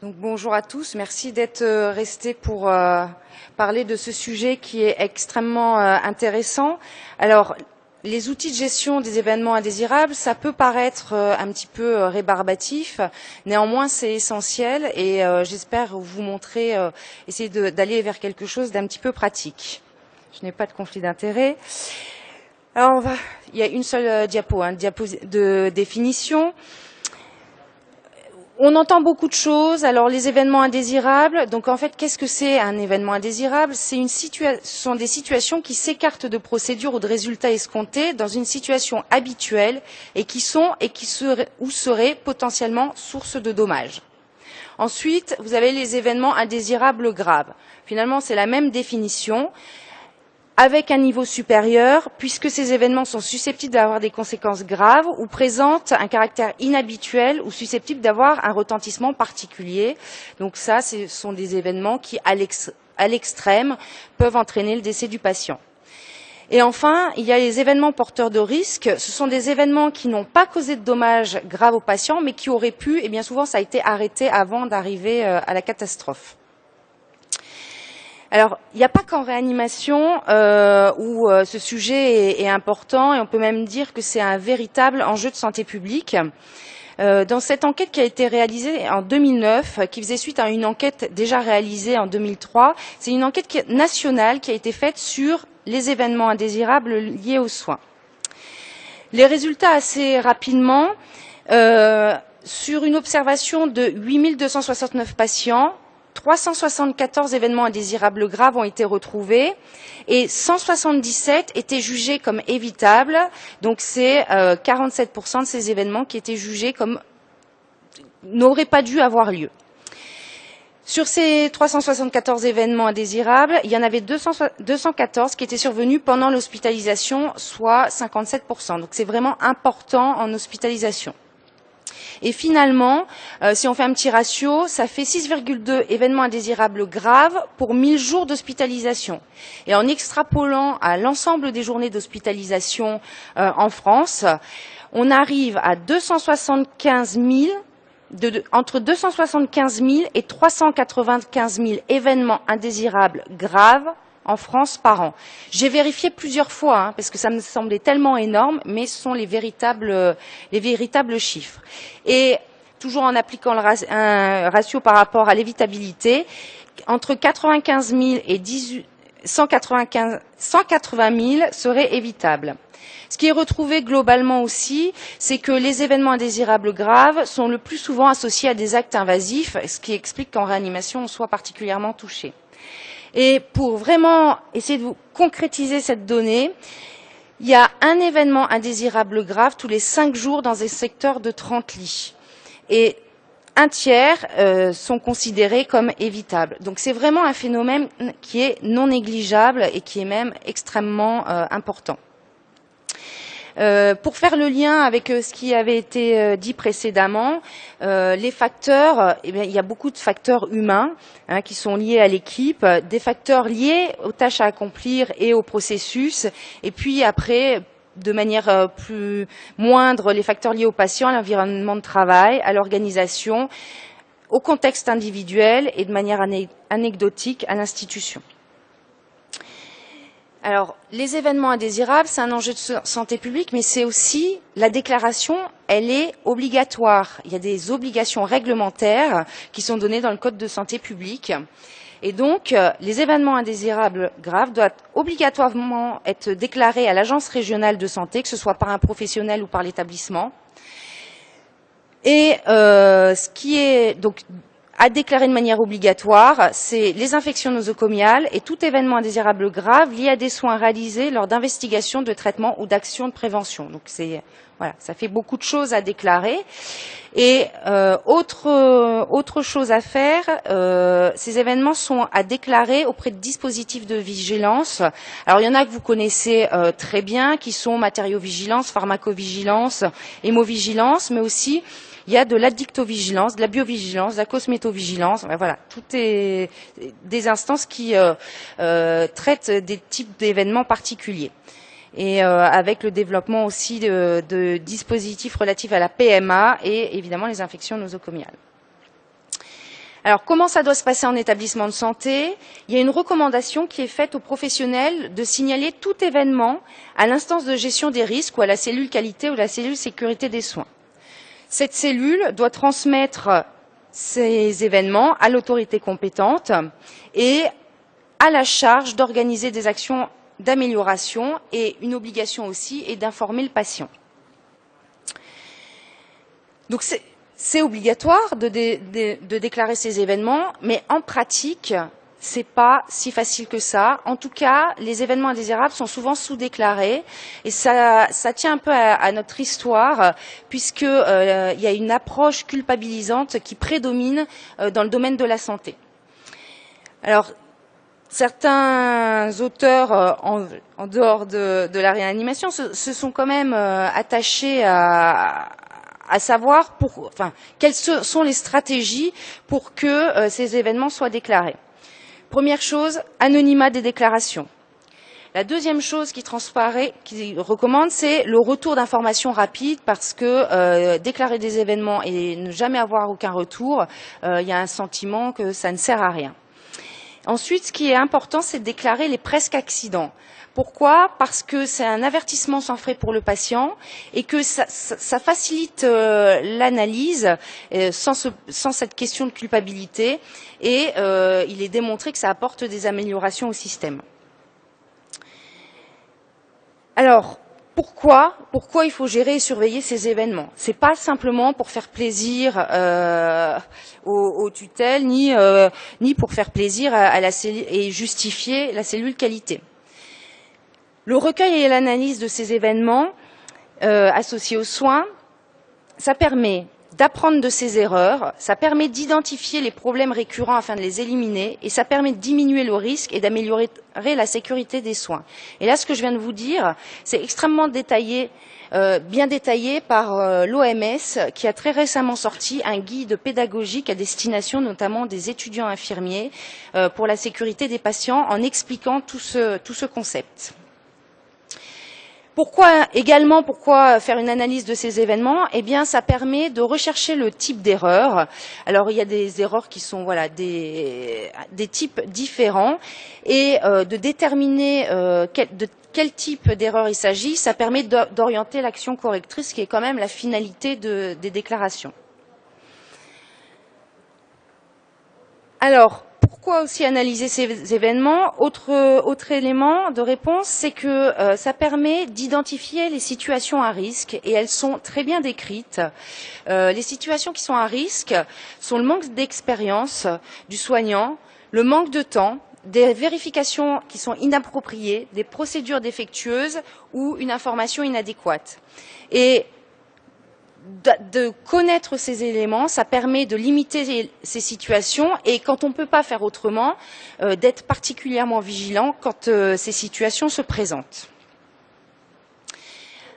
Donc, bonjour à tous, merci d'être restés pour parler de ce sujet qui est extrêmement intéressant. Alors, les outils de gestion des événements indésirables, ça peut paraître un petit peu rébarbatif, néanmoins c'est essentiel et j'espère vous montrer, essayer d'aller vers quelque chose d'un petit peu pratique. Je n'ai pas de conflit d'intérêt. Alors, il y a une seule diapo de définition. On entend beaucoup de choses. Alors, les événements indésirables. Donc, en fait, qu'est-ce que c'est un événement indésirable? Ce sont des situations qui s'écartent de procédures ou de résultats escomptés dans une situation habituelle et qui seraient potentiellement source de dommages. Ensuite, vous avez les événements indésirables graves. Finalement, c'est la même définition, avec un niveau supérieur, puisque ces événements sont susceptibles d'avoir des conséquences graves ou présentent un caractère inhabituel ou susceptibles d'avoir un retentissement particulier. Donc ça, ce sont des événements qui, à l'extrême, peuvent entraîner le décès du patient. Et enfin, il y a les événements porteurs de risques. Ce sont des événements qui n'ont pas causé de dommages graves aux patients, mais qui auraient pu, et bien souvent ça a été arrêté avant d'arriver à la catastrophe. Alors, il n'y a pas qu'en réanimation où ce sujet est important et on peut même dire que c'est un véritable enjeu de santé publique. Dans cette enquête qui a été réalisée en 2009, qui faisait suite à une enquête déjà réalisée en 2003, c'est une enquête nationale qui a été faite sur les événements indésirables liés aux soins. Les résultats assez rapidement, sur une observation de 8 269 patients, 374 événements indésirables graves ont été retrouvés et 177 étaient jugés comme évitables. Donc c'est 47% de ces événements qui étaient jugés comme n'auraient pas dû avoir lieu. Sur ces 374 événements indésirables, il y en avait 214 qui étaient survenus pendant l'hospitalisation, soit 57%. Donc c'est vraiment important en hospitalisation. Et finalement, si on fait un petit ratio, ça fait 6,2 événements indésirables graves pour 1000 jours d'hospitalisation. Et en extrapolant à l'ensemble des journées d'hospitalisation en France, on arrive à 275 000, entre 275 000 et 395 000 événements indésirables graves en France par an. J'ai vérifié plusieurs fois, parce que ça me semblait tellement énorme, mais ce sont les véritables chiffres. Et toujours en appliquant un ratio par rapport à l'évitabilité, entre 95 000 et 180 000 seraient évitables. Ce qui est retrouvé globalement aussi, c'est que les événements indésirables graves sont le plus souvent associés à des actes invasifs, ce qui explique qu'en réanimation, on soit particulièrement touché. Et pour vraiment essayer de vous concrétiser cette donnée, il y a un événement indésirable grave tous les 5 jours dans un secteur de 30 lits. Et un tiers sont considérés comme évitables. Donc c'est vraiment un phénomène qui est non négligeable et qui est même extrêmement important. Pour faire le lien avec ce qui avait été dit précédemment, les facteurs, il y a beaucoup de facteurs humains qui sont liés à l'équipe, des facteurs liés aux tâches à accomplir et au processus, et puis après, de manière plus moindre, les facteurs liés aux patients, à l'environnement de travail, à l'organisation, au contexte individuel et de manière anecdotique à l'institution. Alors, les événements indésirables, c'est un enjeu de santé publique, mais c'est aussi la déclaration, elle est obligatoire. Il y a des obligations réglementaires qui sont données dans le Code de santé publique. Et donc, les événements indésirables graves doivent obligatoirement être déclarés à l'agence régionale de santé, que ce soit par un professionnel ou par l'établissement. Et ce qui est donc à déclarer de manière obligatoire, c'est les infections nosocomiales et tout événement indésirable grave lié à des soins réalisés lors d'investigations, de traitements ou d'actions de prévention. Donc voilà, ça fait beaucoup de choses à déclarer. Et autre chose à faire, ces événements sont à déclarer auprès de dispositifs de vigilance. Alors il y en a que vous connaissez très bien, qui sont matériaux-vigilance, pharmacovigilance, hémovigilance, mais aussi il y a de l'addictovigilance, de la biovigilance, de la cosmétovigilance. Voilà, tout est des instances qui traitent des types d'événements particuliers. Et avec le développement aussi de dispositifs relatifs à la PMA et évidemment les infections nosocomiales. Alors, comment ça doit se passer en établissement de santé? Il y a une recommandation qui est faite aux professionnels de signaler tout événement à l'instance de gestion des risques ou à la cellule qualité ou à la cellule sécurité des soins. Cette cellule doit transmettre ces événements à l'autorité compétente et à la charge d'organiser des actions d'amélioration, et une obligation aussi est d'informer le patient. Donc c'est obligatoire de déclarer ces événements, mais en pratique, c'est pas si facile que ça. En tout cas, les événements indésirables sont souvent sous-déclarés, et ça tient un peu à notre histoire, puisque il y a une approche culpabilisante qui prédomine dans le domaine de la santé. Alors, certains auteurs, en dehors de la réanimation, se sont quand même attachés à savoir quelles sont les stratégies pour que ces événements soient déclarés. Première chose, anonymat des déclarations. La deuxième chose qu'ils recommandent, c'est le retour d'informations rapides, parce que déclarer des événements et ne jamais avoir aucun retour, il y a un sentiment que ça ne sert à rien. Ensuite, ce qui est important, c'est de déclarer les presque accidents. Pourquoi? Parce que c'est un avertissement sans frais pour le patient et que ça facilite l'analyse sans cette question de culpabilité, et il est démontré que ça apporte des améliorations au système. Alors, pourquoi il faut gérer et surveiller ces événements? C'est pas simplement pour faire plaisir aux tutelles, ni pour faire plaisir à la cellule et justifier la cellule qualité. Le recueil et l'analyse de ces événements associés aux soins, ça permet d'apprendre de ces erreurs, ça permet d'identifier les problèmes récurrents afin de les éliminer, et ça permet de diminuer le risque et d'améliorer la sécurité des soins. Et là, ce que je viens de vous dire, c'est extrêmement détaillé, bien détaillé par l'OMS, qui a très récemment sorti un guide pédagogique à destination notamment des étudiants infirmiers pour la sécurité des patients, en expliquant tout ce concept. Pourquoi faire une analyse de ces événements? Eh bien, ça permet de rechercher le type d'erreur. Alors, il y a des erreurs qui sont des types différents, et de déterminer de quel type d'erreur il s'agit. Ça permet d'orienter l'action correctrice, qui est quand même la finalité des déclarations. Alors, pourquoi aussi analyser ces événements? Autre élément de réponse, c'est que ça permet d'identifier les situations à risque, et elles sont très bien décrites. Les situations qui sont à risque sont le manque d'expérience du soignant, le manque de temps, des vérifications qui sont inappropriées, des procédures défectueuses ou une information inadéquate. Et de connaître ces éléments, ça permet de limiter ces situations, et quand on ne peut pas faire autrement, d'être particulièrement vigilant quand ces situations se présentent.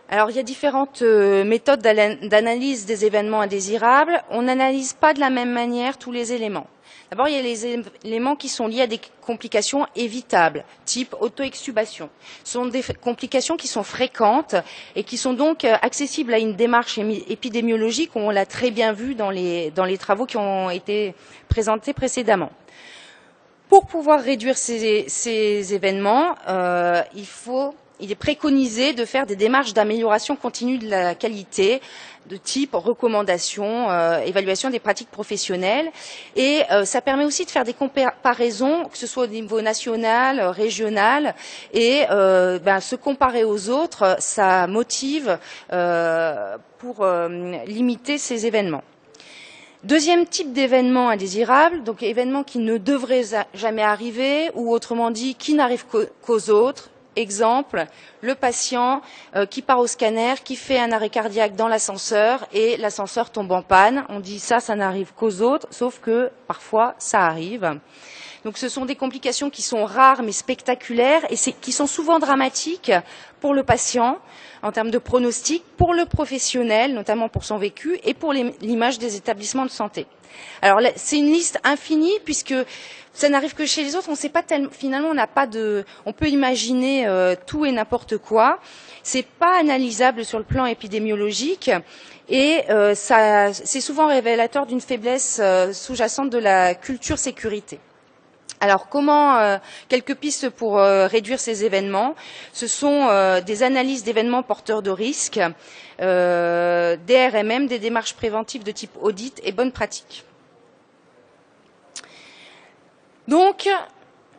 Alors, il y a différentes méthodes d'analyse des événements indésirables. On n'analyse pas de la même manière tous les éléments. D'abord, il y a les éléments qui sont liés à des complications évitables, type auto-extubation. Ce sont des complications qui sont fréquentes et qui sont donc accessibles à une démarche épidémiologique. On l'a très bien vu dans les travaux qui ont été présentés précédemment. Pour pouvoir réduire ces événements, il est préconisé de faire des démarches d'amélioration continue de la qualité, de type recommandation, évaluation des pratiques professionnelles, et ça permet aussi de faire des comparaisons, que ce soit au niveau national, régional, et se comparer aux autres, ça motive pour limiter ces événements. Deuxième type d'événement indésirable, donc événements qui ne devraient jamais arriver, ou autrement dit, qui n'arrivent qu'aux autres. Exemple, le patient qui part au scanner, qui fait un arrêt cardiaque dans l'ascenseur, et l'ascenseur tombe en panne. On dit ça n'arrive qu'aux autres, sauf que parfois ça arrive. Donc ce sont des complications qui sont rares mais spectaculaires, et qui sont souvent dramatiques pour le patient en termes de pronostic, pour le professionnel, notamment pour son vécu, et pour l'image des établissements de santé. Alors c'est une liste infinie, puisque ça n'arrive que chez les autres. On sait pas finalement, on n'a pas on peut imaginer tout et n'importe quoi. C'est pas analysable sur le plan épidémiologique et c'est souvent révélateur d'une faiblesse sous-jacente de la culture sécurité. Alors, quelques pistes pour réduire ces événements. Ce sont des analyses d'événements porteurs de risques, des RMM, des démarches préventives de type audit et bonnes pratiques. Donc,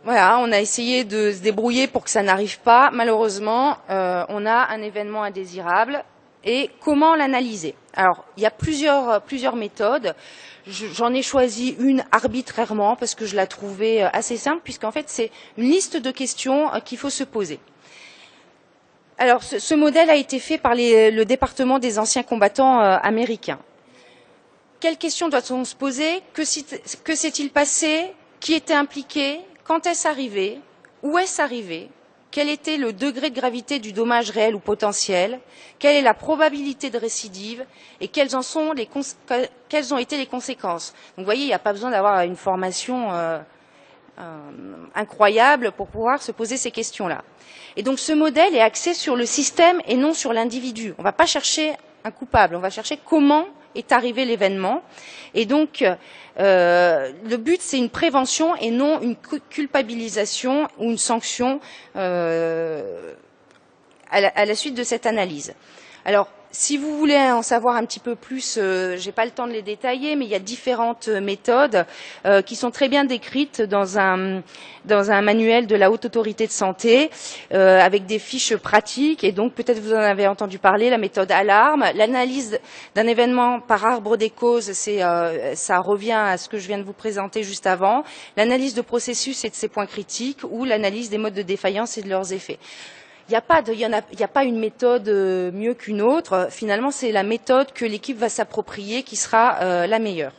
voilà, on a essayé de se débrouiller pour que ça n'arrive pas. Malheureusement, on a un événement indésirable. Et comment l'analyser? Alors, il y a plusieurs méthodes. J'en ai choisi une arbitrairement parce que je la trouvais assez simple, puisqu'en fait, c'est une liste de questions qu'il faut se poser. Alors, ce modèle a été fait par le département des anciens combattants américains. Quelles questions doit-on se poser? Que s'est-il passé? Qui était impliqué? Quand est-ce arrivé? Où est-ce arrivé? Quel était le degré de gravité du dommage réel ou potentiel? Quelle est la probabilité de récidive? Et quelles ont été les conséquences? Donc, vous voyez, il n'y a pas besoin d'avoir une formation incroyable pour pouvoir se poser ces questions-là. Et donc, ce modèle est axé sur le système et non sur l'individu. On ne va pas chercher un coupable, on va chercher comment est arrivé l'événement. Et donc, le but, c'est une prévention et non une culpabilisation ou une sanction à la suite de cette analyse. Alors, si vous voulez en savoir un petit peu plus, j'ai pas le temps de les détailler, mais il y a différentes méthodes qui sont très bien décrites dans un manuel de la Haute Autorité de Santé, avec des fiches pratiques. Et donc, peut-être vous en avez entendu parler, la méthode alarme, l'analyse d'un événement par arbre des causes, ça revient à ce que je viens de vous présenter juste avant, l'analyse de processus et de ses points critiques, ou l'analyse des modes de défaillance et de leurs effets. Il n'y a pas une méthode mieux qu'une autre. Finalement, c'est la méthode que l'équipe va s'approprier qui sera la meilleure.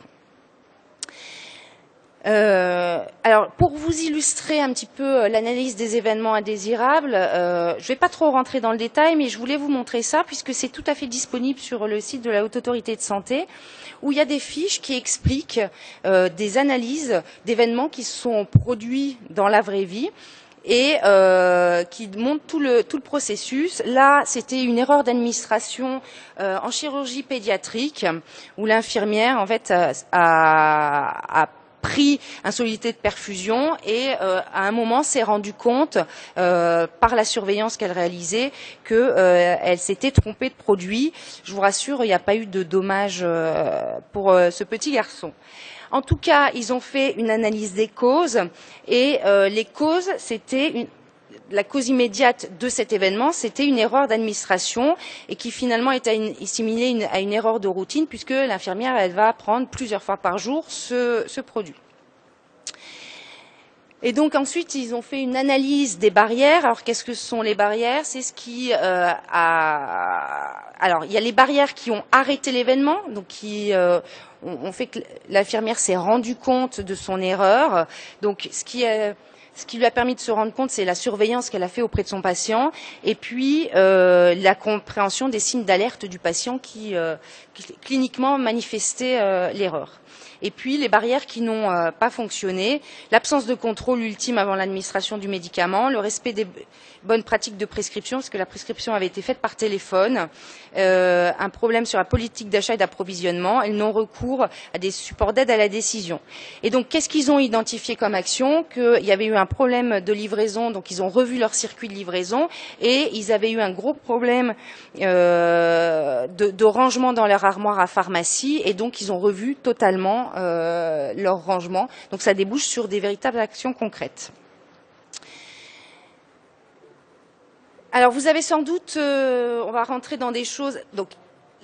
Alors, pour vous illustrer un petit peu l'analyse des événements indésirables, je ne vais pas trop rentrer dans le détail, mais je voulais vous montrer ça puisque c'est tout à fait disponible sur le site de la Haute Autorité de Santé, où il y a des fiches qui expliquent des analyses d'événements qui sont produits dans la vraie vie et qui montre tout le processus. Là, c'était une erreur d'administration en chirurgie pédiatrique où l'infirmière en fait a pris un solité de perfusion et à un moment s'est rendu compte par la surveillance qu'elle réalisait que elle s'était trompée de produit. Je vous rassure, il n'y a pas eu de dommages pour ce petit garçon. En tout cas, ils ont fait une analyse des causes et les causes, c'était la cause immédiate de cet événement, c'était une erreur d'administration et qui finalement est assimilée à une erreur de routine puisque l'infirmière, elle va prendre plusieurs fois par jour ce produit. Et donc ensuite, ils ont fait une analyse des barrières. Alors qu'est-ce que sont les barrières? C'est ce qui Alors il y a les barrières qui ont arrêté l'événement, donc qui ont fait que l'infirmière s'est rendue compte de son erreur. Donc ce qui lui a permis de se rendre compte, c'est la surveillance qu'elle a fait auprès de son patient, et puis la compréhension des signes d'alerte du patient qui cliniquement manifestait l'erreur. Et puis les barrières qui n'ont pas fonctionné, l'absence de contrôle ultime avant l'administration du médicament, le respect des bonnes pratiques de prescription, parce que la prescription avait été faite par téléphone, un problème sur la politique d'achat et d'approvisionnement, et le non-recours à des supports d'aide à la décision. Et donc, qu'est-ce qu'ils ont identifié comme action? Qu'il y avait eu un problème de livraison, donc ils ont revu leur circuit de livraison, et ils avaient eu un gros problème de rangement dans leur armoire à pharmacie, et donc ils ont revu totalement leur rangement. Donc ça débouche sur des véritables actions concrètes. Alors vous avez sans doute, on va rentrer dans des choses. Donc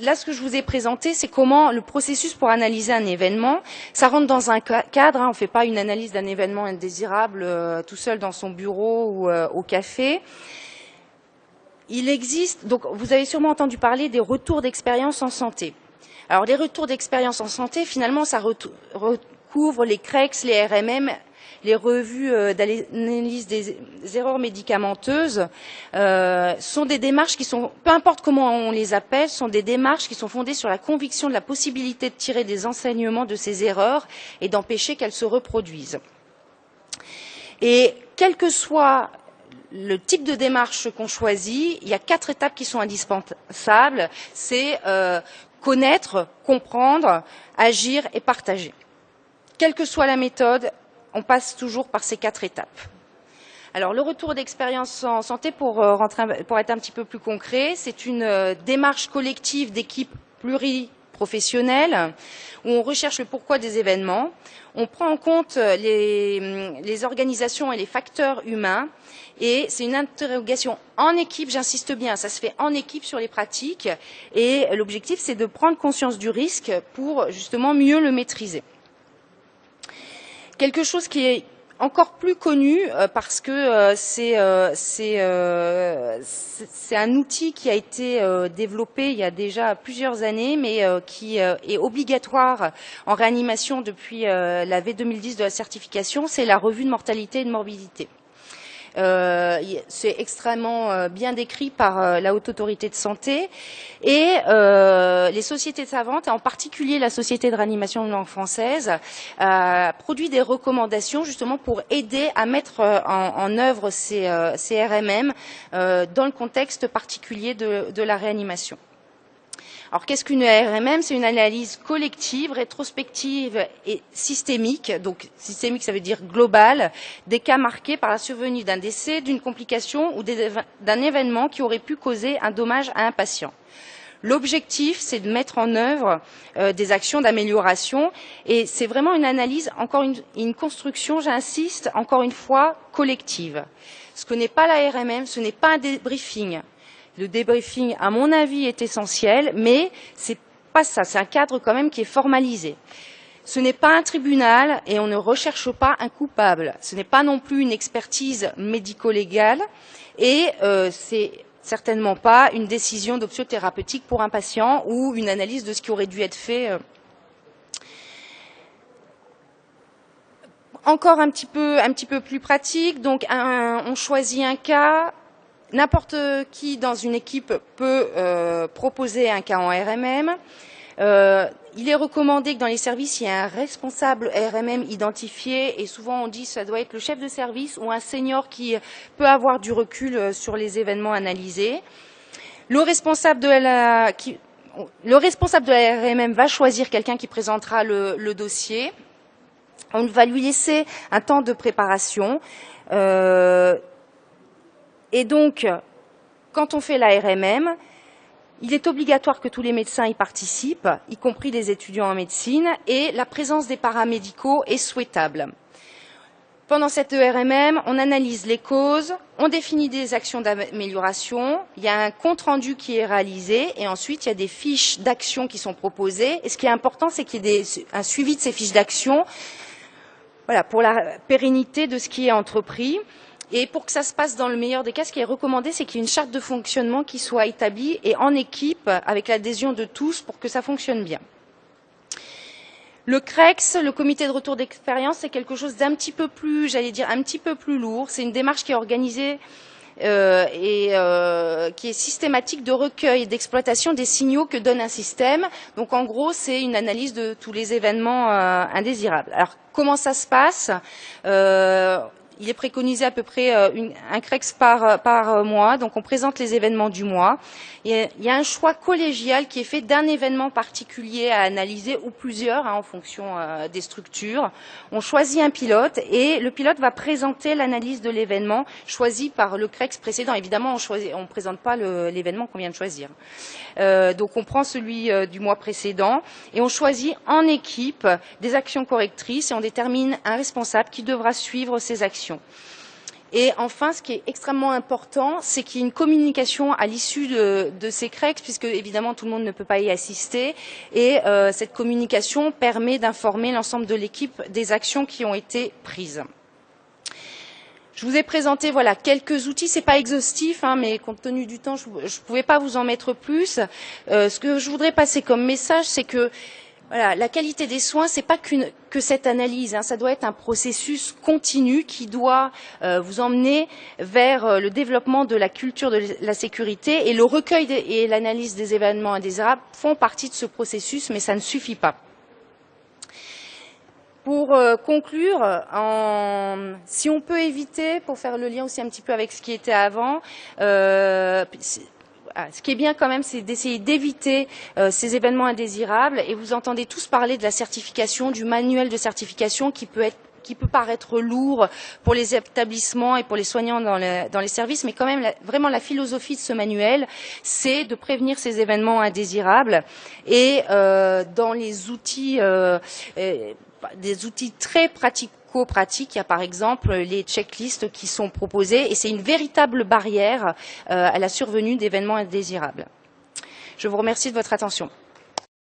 là, ce que je vous ai présenté, c'est comment le processus pour analyser un événement. Ça rentre dans un cadre. On ne fait pas une analyse d'un événement indésirable tout seul dans son bureau ou au café. Il existe. Donc vous avez sûrement entendu parler des retours d'expérience en santé. Alors les retours d'expérience en santé, finalement, ça recouvre les CREX, les RMM, les revues d'analyse des erreurs médicamenteuses, sont des démarches qui sont, peu importe comment on les appelle, sont des démarches qui sont fondées sur la conviction de la possibilité de tirer des enseignements de ces erreurs et d'empêcher qu'elles se reproduisent. Et quel que soit le type de démarche qu'on choisit, il y a 4 étapes qui sont indispensables. C'est connaître, comprendre, agir et partager. Quelle que soit la méthode, on passe toujours par ces 4 étapes. Alors, le retour d'expérience en santé, pour être un petit peu plus concret, c'est une démarche collective d'équipes pluriprofessionnelles où on recherche le pourquoi des événements. On prend en compte les organisations et les facteurs humains et c'est une interrogation en équipe, j'insiste bien, ça se fait en équipe sur les pratiques et l'objectif c'est de prendre conscience du risque pour justement mieux le maîtriser. Quelque chose qui est encore plus connu parce que c'est un outil qui a été développé il y a déjà plusieurs années, mais qui est obligatoire en réanimation depuis la V2010 de la certification, c'est la revue de mortalité et de morbidité. C'est extrêmement bien décrit par la Haute Autorité de Santé et les sociétés savantes, en particulier la Société de réanimation de langue française, produit des recommandations justement pour aider à mettre en œuvre ces RMM dans le contexte particulier de la réanimation. Alors, qu'est-ce qu'une RMM? C'est une analyse collective, rétrospective et systémique. Donc, systémique, ça veut dire globale, des cas marqués par la survenue d'un décès, d'une complication ou d'un événement qui aurait pu causer un dommage à un patient. L'objectif, c'est de mettre en œuvre des actions d'amélioration et c'est vraiment une analyse, une construction, j'insiste, encore une fois, collective. Ce que n'est pas la RMM, ce n'est pas un débriefing. Le débriefing, à mon avis, est essentiel, mais c'est pas ça. C'est un cadre quand même qui est formalisé. Ce n'est pas un tribunal et on ne recherche pas un coupable. Ce n'est pas non plus une expertise médico-légale et c'est certainement pas une décision d'optiothérapeutique pour un patient ou une analyse de ce qui aurait dû être fait. Encore un petit peu plus pratique. Donc, on choisit un cas. N'importe qui dans une équipe peut proposer un cas en RMM. Il est recommandé que dans les services, il y ait un responsable RMM identifié et souvent on dit que ça doit être le chef de service ou un senior qui peut avoir du recul sur les événements analysés. Le responsable de la RMM va choisir quelqu'un qui présentera le dossier. On va lui laisser un temps de préparation. Et donc, quand on fait la RMM, il est obligatoire que tous les médecins y participent, y compris les étudiants en médecine, et la présence des paramédicaux est souhaitable. Pendant cette RMM, on analyse les causes, on définit des actions d'amélioration, il y a un compte-rendu qui est réalisé, et ensuite il y a des fiches d'action qui sont proposées. Et ce qui est important, c'est qu'il y ait un suivi de ces fiches d'action, voilà, pour la pérennité de ce qui est entrepris. Et pour que ça se passe dans le meilleur des cas, ce qui est recommandé, c'est qu'il y ait une charte de fonctionnement qui soit établie et en équipe, avec l'adhésion de tous, pour que ça fonctionne bien. Le CREX, le comité de retour d'expérience, c'est quelque chose d'un petit peu plus, j'allais dire, un petit peu plus lourd. C'est une démarche qui est organisée qui est systématique de recueil et d'exploitation des signaux que donne un système. Donc en gros, c'est une analyse de tous les événements indésirables. Alors comment ça se passe? Il est préconisé à peu près un CREX par mois, donc on présente les événements du mois. Et il y a un choix collégial qui est fait d'un événement particulier à analyser ou plusieurs en fonction des structures. On choisit un pilote et le pilote va présenter l'analyse de l'événement choisi par le CREX précédent. Évidemment, on ne présente pas l'événement qu'on vient de choisir. Donc on prend celui du mois précédent et on choisit en équipe des actions correctrices et on détermine un responsable qui devra suivre ces actions. Et enfin, ce qui est extrêmement important, c'est qu'il y ait une communication à l'issue de ces CREX, puisque évidemment tout le monde ne peut pas y assister. Et cette communication permet d'informer l'ensemble de l'équipe des actions qui ont été prises. Je vous ai présenté voilà quelques outils. C'est pas exhaustif, mais compte tenu du temps, je ne pouvais pas vous en mettre plus. Ce que je voudrais passer comme message, c'est que voilà, la qualité des soins, c'est pas que cette analyse, ça doit être un processus continu qui doit vous emmener vers le développement de la culture de la sécurité et le recueil et l'analyse des événements indésirables font partie de ce processus, mais ça ne suffit pas. Pour conclure, si on peut éviter, pour faire le lien aussi un petit peu avec ce qui était avant, ce qui est bien quand même, c'est d'essayer d'éviter ces événements indésirables. Et vous entendez tous parler de la certification, du manuel de certification qui peut paraître lourd pour les établissements et pour les soignants dans les services, mais quand même, vraiment la philosophie de ce manuel, c'est de prévenir ces événements indésirables. Et dans les outils, des outils très pratico-pratiques, il y a par exemple les checklists qui sont proposés, et c'est une véritable barrière à la survenue d'événements indésirables. Je vous remercie de votre attention.